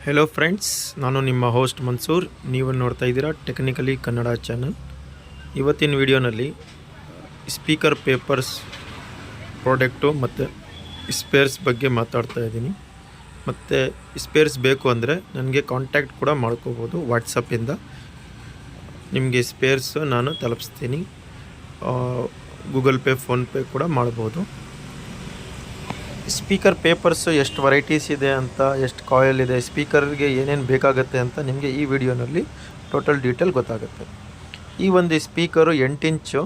Hello friends, ನಾನು ನಿಮ್ಮ host Mansoor. ನೀವು ನೋಡ್ತಾ ಇದ್ದೀರಾ ಟೆಕ್ನಿಕಲಿ ಕನ್ನಡ ಚಾನಲ್. ಇವತ್ತಿನ ವಿಡಿಯೋನಲ್ಲಿ ಸ್ಪೀಕರ್ ಪೇಪರ್ಸ್ ಪ್ರಾಡಕ್ಟು ಮತ್ತು ಸ್ಪೇರ್ಸ್ ಬಗ್ಗೆ ಮಾತಾಡ್ತಾ ಇದ್ದೀನಿ. ಮತ್ತು ಸ್ಪೇರ್ಸ್ ಬೇಕು ಅಂದರೆ ನನಗೆ ಕಾಂಟ್ಯಾಕ್ಟ್ ಕೂಡ ಮಾಡ್ಕೋಬೋದು. ವಾಟ್ಸಪ್ಪಿಂದ ನಿಮಗೆ ಸ್ಪೇರ್ಸು ನಾನು ತಲುಪಿಸ್ತೀನಿ. ಗೂಗಲ್ ಪೇ, ಫೋನ್ಪೇ ಕೂಡ ಮಾಡ್ಬೋದು. ಸ್ಪೀಕರ್ ಪೇಪರ್ಸು ಎಷ್ಟು ವೆರೈಟೀಸ್ ಇದೆ ಅಂತ, ಎಷ್ಟು ಕಾಯಿಲ್ ಇದೆ, ಸ್ಪೀಕರ್ಗೆ ಏನೇನು ಬೇಕಾಗುತ್ತೆ ಅಂತ ನಿಮಗೆ ಈ ವಿಡಿಯೋನಲ್ಲಿ ಟೋಟಲ್ ಡೀಟೇಲ್ ಗೊತ್ತಾಗುತ್ತೆ. ಈ ಒಂದು ಸ್ಪೀಕರು 8 ಇಂಚು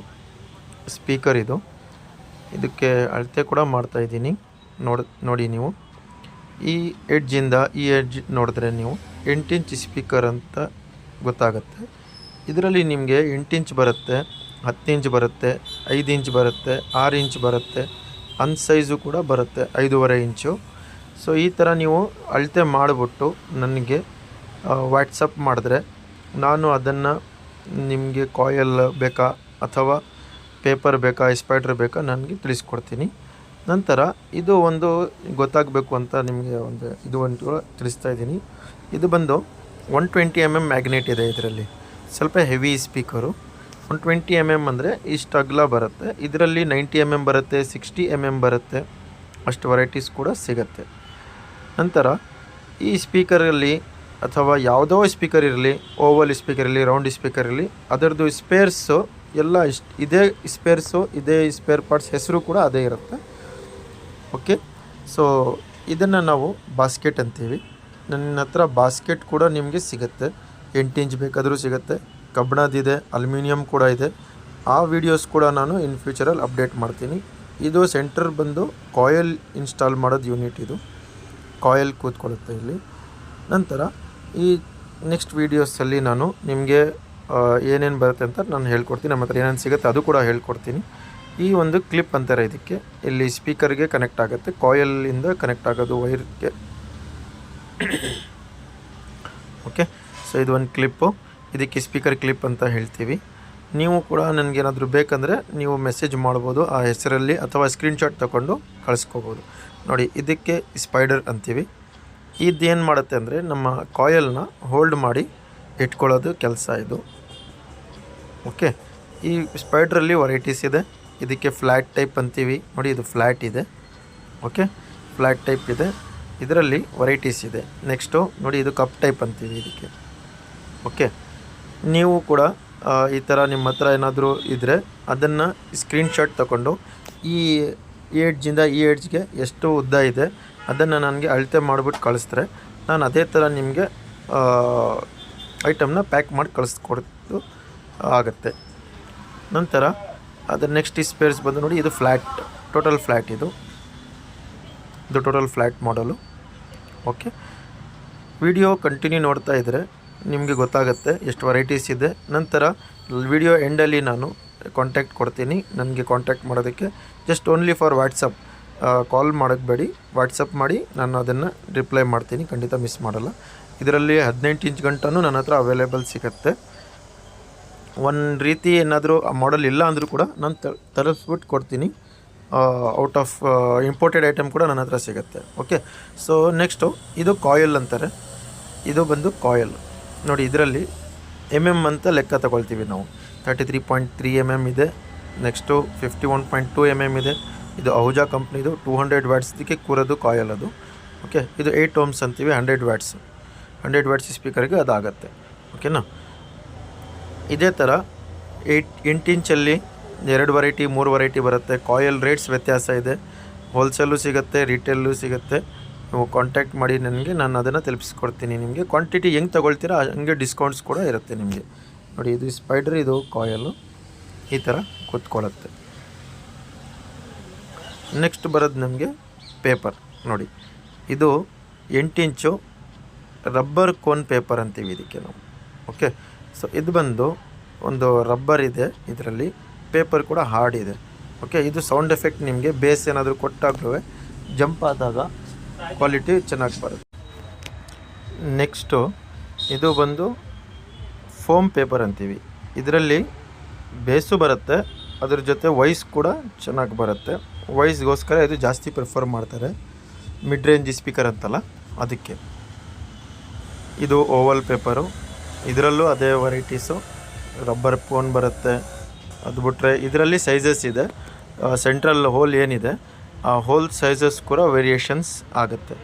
ಸ್ಪೀಕರ್ ಇದು. ಇದಕ್ಕೆ ಅಳತೆ ಕೂಡ ಮಾಡ್ತಾಯಿದ್ದೀನಿ. ನೋಡಿ ನೀವು ಈ ಎಡ್ಜಿಂದ ಈ ಎಡ್ಜ್ ನೋಡಿದ್ರೆ ನೀವು 8 ಇಂಚ್ ಸ್ಪೀಕರ್ ಅಂತ ಗೊತ್ತಾಗುತ್ತೆ. ಇದರಲ್ಲಿ ನಿಮಗೆ 8 ಇಂಚ್ ಬರುತ್ತೆ, 10 ಇಂಚ್ ಬರುತ್ತೆ, 5 ಇಂಚ್ ಬರುತ್ತೆ, 6 ಇಂಚ್ ಬರುತ್ತೆ, ಸೈಜು ಕೂಡ ಬರುತ್ತೆ 5.5 ಇಂಚು. ಸೊ ಈ ಥರ ನೀವು ಅಳತೆ ಮಾಡಿಬಿಟ್ಟು ನನಗೆ ವಾಟ್ಸಪ್ ಮಾಡಿದ್ರೆ ನಾನು ಅದನ್ನು ನಿಮಗೆ ಕಾಯಿಲ್ ಬೇಕಾ ಅಥವಾ ಪೇಪರ್ ಬೇಕಾ, ಸ್ಪೈಡರ್ ಬೇಕಾ ನನಗೆ ತಿಳಿಸ್ಕೊಡ್ತೀನಿ. ನಂತರ ಇದು ಒಂದು ಗೊತ್ತಾಗಬೇಕು ಅಂತ ನಿಮಗೆ ಒಂದು ತಿಳಿಸ್ತಾ ಇದ್ದೀನಿ. ಇದು ಬಂದು 120 mm ಮ್ಯಾಗ್ನೆಟ್ ಇದೆ. ಇದರಲ್ಲಿ ಸ್ವಲ್ಪ ಹೆವಿ ಸ್ಪೀಕರು. 120 mm ಅಂದರೆ ಇಷ್ಟು ಅಗಲ ಬರುತ್ತೆ. ಇದರಲ್ಲಿ 90 mm ಬರುತ್ತೆ, 60 mm ಬರುತ್ತೆ. ಅಷ್ಟು ವೆರೈಟೀಸ್ ಕೂಡ ಸಿಗುತ್ತೆ. ನಂತರ ಈ ಸ್ಪೀಕರಲ್ಲಿ ಅಥವಾ ಯಾವುದೋ ಸ್ಪೀಕರ್ ಇರಲಿ, ಓವಲ್ ಸ್ಪೀಕರ್ ಇರಲಿ, ರೌಂಡ್ ಸ್ಪೀಕರ್ ಇರಲಿ, ಅದರದ್ದು ಸ್ಪೇರ್ಸು ಎಲ್ಲ ಇದೇ ಸ್ಪೇರ್ಸು, ಇದೇ ಸ್ಪೇರ್ ಪಾರ್ಟ್ಸ್ ಹೆಸರು ಕೂಡ ಅದೇ ಇರುತ್ತೆ. ಓಕೆ, ಸೊ ಇದನ್ನು ನಾವು ಬಾಸ್ಕೆಟ್ ಅಂತೀವಿ. ನನ್ನ ಹತ್ರ ಬಾಸ್ಕೆಟ್ ಕೂಡ ನಿಮಗೆ ಸಿಗುತ್ತೆ. 8 ಇಂಚ್ ಬೇಕಾದರೂ ಸಿಗುತ್ತೆ, ಕಬ್ಬಿಣದಿದೆ, ಅಲ್ಯೂಮಿನಿಯಂ ಕೂಡ ಇದೆ. ಆ ವಿಡಿಯೋಸ್ ಕೂಡ ನಾನು ಇನ್ ಫ್ಯೂಚರಲ್ಲಿ ಅಪ್ಡೇಟ್ ಮಾಡ್ತೀನಿ. ಇದು ಸೆಂಟರ್ ಬಂದು ಕಾಯಿಲ್ ಇನ್ಸ್ಟಾಲ್ ಮಾಡೋದು ಯೂನಿಟ್. ಇದು ಕಾಯಿಲ್ ಕೂತ್ಕೊಳ್ಳುತ್ತೆ ಇಲ್ಲಿ. ನಂತರ ಈ ನೆಕ್ಸ್ಟ್ ವೀಡಿಯೋಸಲ್ಲಿ ನಾನು ನಿಮಗೆ ಏನೇನು ಬರುತ್ತೆ ಅಂತ ನಾನು ಹೇಳ್ಕೊಡ್ತೀನಿ. ನಮ್ಮ ಹತ್ರ ಏನೇನು ಸಿಗುತ್ತೆ ಅದು ಕೂಡ ಹೇಳ್ಕೊಡ್ತೀನಿ. ಈ ಒಂದು ಕ್ಲಿಪ್ ಅಂತಾರೆ ಇದಕ್ಕೆ. ಇಲ್ಲಿ ಸ್ಪೀಕರ್ಗೆ ಕನೆಕ್ಟ್ ಆಗುತ್ತೆ, ಕಾಯಿಲಿಂದ ಕನೆಕ್ಟ್ ಆಗೋದು ವೈರ್ಗೆ. ಓಕೆ, ಸೊ ಇದು ಒಂದು ಕ್ಲಿಪ್ಪು. ಇದಕ್ಕೆ ಸ್ಪೀಕರ್ ಕ್ಲಿಪ್ ಅಂತ ಹೇಳ್ತೀವಿ. ನೀವು ಕೂಡ ನನಗೇನಾದರೂ ಬೇಕಂದರೆ ನೀವು ಮೆಸೇಜ್ ಮಾಡ್ಬೋದು ಆ ಹೆಸರಲ್ಲಿ, ಅಥವಾ ಸ್ಕ್ರೀನ್ಶಾಟ್ ತಗೊಂಡು ಕಳಿಸ್ಕೋಬೋದು. ನೋಡಿ, ಇದಕ್ಕೆ ಸ್ಪೈಡರ್ ಅಂತೀವಿ. ಇದೇನು ಮಾಡುತ್ತೆ ಅಂದರೆ ನಮ್ಮ ಕಾಯಿಲ್ನ ಹೋಲ್ಡ್ ಮಾಡಿ ಇಟ್ಕೊಳ್ಳೋದು ಕೆಲಸ ಇದು. ಓಕೆ, ಈ ಸ್ಪೈಡ್ರಲ್ಲಿ ವೆರೈಟೀಸ್ ಇದೆ. ಇದಕ್ಕೆ ಫ್ಲ್ಯಾಟ್ ಟೈಪ್ ಅಂತೀವಿ. ನೋಡಿ, ಇದು ಫ್ಲ್ಯಾಟ್ ಇದೆ. ಓಕೆ, ಫ್ಲ್ಯಾಟ್ ಟೈಪ್ ಇದೆ. ಇದರಲ್ಲಿ ವೆರೈಟೀಸ್ ಇದೆ. ನೆಕ್ಸ್ಟು ನೋಡಿ, ಇದು ಕಪ್ ಟೈಪ್ ಅಂತೀವಿ ಇದಕ್ಕೆ. ಓಕೆ, ನೀವು ಕೂಡ ಈ ಥರ ನಿಮ್ಮ ಹತ್ರ ಏನಾದರೂ ಇದ್ದರೆ ಅದನ್ನು ಸ್ಕ್ರೀನ್ಶಾಟ್ ತಗೊಂಡು ಈ ಎಡ್ಜಿಂದ ಈ ಎಡ್ಜ್ಗೆ ಎಷ್ಟು ಉದ್ದ ಇದೆ ಅದನ್ನು ನನಗೆ ಅಳತೆ ಮಾಡಿಬಿಟ್ಟು ಕಳಿಸಿದ್ರೆ ನಾನು ಅದೇ ಥರ ನಿಮಗೆ ಐಟಮ್ನ ಪ್ಯಾಕ್ ಮಾಡಿ ಕಳಿಸ್ಕೊಡೋದು ಆಗುತ್ತೆ. ನಂತರ ಅದರ ನೆಕ್ಸ್ಟ್ ಸ್ಪೇರ್ಸ್ ಬಂದು ನೋಡಿ, ಇದು ಫ್ಲ್ಯಾಟ್, ಟೋಟಲ್ ಫ್ಲ್ಯಾಟ್. ಇದು ಟೋಟಲ್ ಫ್ಲ್ಯಾಟ್ ಮಾಡಲು. ಓಕೆ, ವಿಡಿಯೋ ಕಂಟಿನ್ಯೂ ನೋಡ್ತಾ ಇದ್ದರೆ ನಿಮಗೆ ಗೊತ್ತಾಗುತ್ತೆ ಎಷ್ಟು ವೆರೈಟೀಸ್ ಇದೆ. ನಂತರ ವಿಡಿಯೋ ಎಂಡಲ್ಲಿ ನಾನು ಕಾಂಟ್ಯಾಕ್ಟ್ ಕೊಡ್ತೀನಿ. ನನಗೆ ಕಾಂಟ್ಯಾಕ್ಟ್ ಮಾಡೋದಕ್ಕೆ ಜಸ್ಟ್ ಓನ್ಲಿ ಫಾರ್ ವಾಟ್ಸಪ್. ಕಾಲ್ ಮಾಡೋಕ್ಕೆ ವಾಟ್ಸಪ್ ಮಾಡಿ ನಾನು ಅದನ್ನು ರಿಪ್ಲೈ ಮಾಡ್ತೀನಿ, ಖಂಡಿತ ಮಿಸ್ ಮಾಡಲ್ಲ. ಇದರಲ್ಲಿ 18 ಇಂಚ್ ಗಂಟನೂ ನನ್ನ ಹತ್ರ ಅವೈಲೇಬಲ್ ಸಿಗುತ್ತೆ. ಒಂದು ರೀತಿ ಏನಾದರೂ ಆ ಮಾಡೆಲ್ ಇಲ್ಲ ಅಂದರೂ ಕೂಡ ನಾನು ತರಿಸ್ಬಿಟ್ಟು ಕೊಡ್ತೀನಿ. ಔಟ್ ಆಫ್ ಇಂಪೋರ್ಟೆಡ್ ಐಟಮ್ ಕೂಡ ನನ್ನ ಹತ್ರ ಸಿಗುತ್ತೆ. ಓಕೆ, ಸೊ ನೆಕ್ಸ್ಟು ಇದು ಕಾಯಿಲ್ ಅಂತಾರೆ. ಇದು ಬಂದು ಕಾಯಿಲ್. ನೋಡಿ, ಇದರಲ್ಲಿ ಅಂತ ಲೆಕ್ಕ ತಗೊಳ್ತೀವಿ ನಾವು. 33.3 mm ಇದೆ. ನೆಕ್ಸ್ಟು 51.2 mm ಇದೆ. ಇದು ಅಹುಜಾ ಕಂಪ್ನಿದು 200 ವ್ಯಾಟ್ಸ್ದಕ್ಕೆ ಕೂರೋದು ಕಾಯಿಲ್ ಅದು. ಓಕೆ, ಇದು 8 ohms ಅಂತೀವಿ. 100 ವ್ಯಾಟ್ಸ್ ಸ್ಪೀಕರ್ಗೆ ಅದಾಗತ್ತೆ. ಓಕೆನಾ. ಇದೇ ಥರ 8 ಇಂಚಲ್ಲಿ 2 ವೆರೈಟಿ 3 ವೆರೈಟಿ ಬರುತ್ತೆ. ಕಾಯಿಲ್ ರೇಟ್ಸ್ ವ್ಯತ್ಯಾಸ ಇದೆ. ಹೋಲ್ಸೇಲು ಸಿಗುತ್ತೆ, ರಿಟೇಲು ಸಿಗುತ್ತೆ. ನೀವು ಕಾಂಟ್ಯಾಕ್ಟ್ ಮಾಡಿ ನನಗೆ, ನಾನು ಅದನ್ನು ತಲುಪಿಸ್ಕೊಡ್ತೀನಿ. ನಿಮಗೆ ಕ್ವಾಂಟಿಟಿ ಹೆಂಗೆ ತೊಗೊಳ್ತೀರಾ ಹಂಗೆ ಡಿಸ್ಕೌಂಟ್ಸ್ ಕೂಡ ಇರುತ್ತೆ ನಿಮಗೆ. ನೋಡಿ, ಇದು ಸ್ಪೈಡರ್, ಇದು ಕಾಯಿಲು ಈ ಥರ ಕೂತ್ಕೊಳ್ಳುತ್ತೆ. ನೆಕ್ಸ್ಟ್ ಬರೋದು ನಮಗೆ ಪೇಪರ್. ನೋಡಿ, ಇದು 8 ಇಂಚು ರಬ್ಬರ್ ಕೋನ್ ಪೇಪರ್ ಅಂತೀವಿ ಇದಕ್ಕೆ ನಾವು. ಓಕೆ, ಸೊ ಇದು ಬಂದು ಒಂದು ರಬ್ಬರ್ ಇದೆ. ಇದರಲ್ಲಿ ಪೇಪರ್ ಕೂಡ ಹಾರ್ಡ್ ಇದೆ. ಓಕೆ, ಇದು ಸೌಂಡ್ ಎಫೆಕ್ಟ್ ನಿಮಗೆ ಬೇಸ್ ಏನಾದರೂ ಕೊಟ್ಟಾಗಲೂ ಜಂಪ್ ಆದಾಗ ಕ್ವಾಲಿಟಿ ಚೆನ್ನಾಗಿ ಬರುತ್ತೆ. ನೆಕ್ಸ್ಟು ಇದು ಬಂದು ಫೋಮ್ ಪೇಪರ್ ಅಂತೀವಿ. ಇದರಲ್ಲಿ ಬೇಸು ಬರುತ್ತೆ, ಅದ್ರ ಜೊತೆ ವಾಯ್ಸ್ ಕೂಡ ಚೆನ್ನಾಗಿ ಬರುತ್ತೆ. ವಾಯ್ಸ್ಗೋಸ್ಕರ ಇದು ಜಾಸ್ತಿ ಪ್ರಿಫರ್ ಮಾಡ್ತಾರೆ. ಮಿಡ್ ರೇಂಜ್ ಸ್ಪೀಕರ್ ಅಂತಲ್ಲ ಅದಕ್ಕೆ. ಇದು ಓವಲ್ ಪೇಪರು, ಇದರಲ್ಲೂ ಅದೇ ವೆರೈಟೀಸು. ರಬ್ಬರ್ ಫೋನ್ ಬರುತ್ತೆ. ಅದು ಬಿಟ್ಟರೆ ಇದರಲ್ಲಿ ಸೈಜಸ್ ಇದೆ. ಸೆಂಟ್ರಲ್ ಹೋಲ್ ಏನಿದೆ ಆ ಹೋಲ್ ಸೈಜಸ್ ಕೂಡ ವೇರಿಯೇಷನ್ಸ್ ಆಗುತ್ತೆ.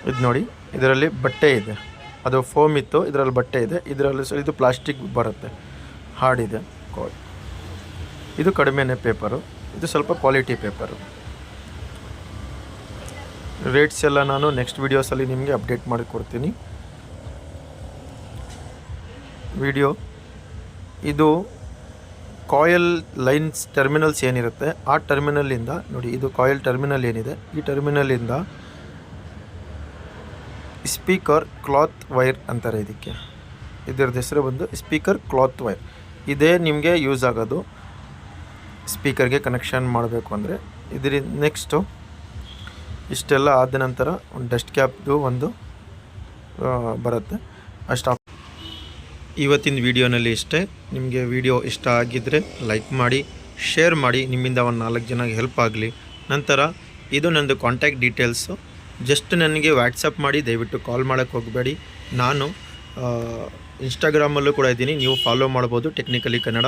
ಇದು ನೋಡಿ, ಇದರಲ್ಲಿ ಬಟ್ಟೆ ಇದೆ. ಅದು ಫೋಮ್ ಇತ್ತು, ಇದರಲ್ಲಿ ಬಟ್ಟೆ ಇದೆ. ಇದರಲ್ಲಿ ಇದು ಪ್ಲಾಸ್ಟಿಕ್ ಬರುತ್ತೆ, ಹಾರ್ಡಿದೆ. ಕಾಯಿಲ್ ಇದು ಕಡಿಮೆನೇ ಪೇಪರು, ಇದು ಸ್ವಲ್ಪ ಕ್ವಾಲಿಟಿ ಪೇಪರು. ರೇಟ್ಸ್ ಎಲ್ಲ ನಾನು ನೆಕ್ಸ್ಟ್ ವೀಡಿಯೋಸಲ್ಲಿ ನಿಮಗೆ ಅಪ್ಡೇಟ್ ಮಾಡಿ ಕೊಡ್ತೀನಿ. ಇದು ಕಾಯಿಲ್ ಲೈನ್ಸ್ ಟರ್ಮಿನಲ್ಸ್ ಏನಿರುತ್ತೆ ಆ ಟರ್ಮಿನಲ್ಲಿಂದ ನೋಡಿ, ಇದು ಕಾಯಿಲ್ ಟರ್ಮಿನಲ್ ಏನಿದೆ ಈ ಟರ್ಮಿನಲಿಂದ ಸ್ಪೀಕರ್ ಕ್ಲಾತ್ ವೈರ್ ಅಂತಾರೆ ಇದಕ್ಕೆ. ಇದರದ್ದು ಹೆಸರು ಬಂದು ಸ್ಪೀಕರ್ ಕ್ಲಾತ್ ವೈರ್. ಇದೇ ನಿಮಗೆ ಯೂಸ್ ಆಗೋದು ಸ್ಪೀಕರ್ಗೆ ಕನೆಕ್ಷನ್ ಮಾಡಬೇಕು ಅಂದರೆ. ಇದರಿಂದ ನೆಕ್ಸ್ಟು ಇಷ್ಟೆಲ್ಲ ಆದ ನಂತರ ಒಂದು ಡಸ್ಟ್ ಕ್ಯಾಪ್ದು ಒಂದು ಬರುತ್ತೆ ಅಷ್ಟು. ಇವತ್ತಿನ ವಿಡಿಯೋನಲ್ಲಿ ಇಷ್ಟೇ. ನಿಮಗೆ ವಿಡಿಯೋ ಇಷ್ಟ ಆಗಿದ್ದರೆ ಲೈಕ್ ಮಾಡಿ, ಶೇರ್ ಮಾಡಿ, ನಿಮ್ಮಿಂದ ಒಂದು 4 ಜನಕ್ಕೆ ಹೆಲ್ಪ್ ಆಗಲಿ. ನಂತರ ಇದು ನನ್ನದು ಕಾಂಟ್ಯಾಕ್ಟ್ ಡೀಟೇಲ್ಸು. ಜಸ್ಟ್ ನನಗೆ ವಾಟ್ಸಪ್ ಮಾಡಿ, ದಯವಿಟ್ಟು ಕಾಲ್ ಮಾಡೋಕ್ಕೆ ಹೋಗಬೇಡಿ. ನಾನು ಇನ್ಸ್ಟಾಗ್ರಾಮಲ್ಲೂ ಕೂಡ ಇದ್ದೀನಿ, ನೀವು ಫಾಲೋ ಮಾಡ್ಬೋದು ಟೆಕ್ನಿಕಲಿ ಕನ್ನಡ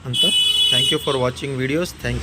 ಅಂತ. Thank you for watching videos. Thank you.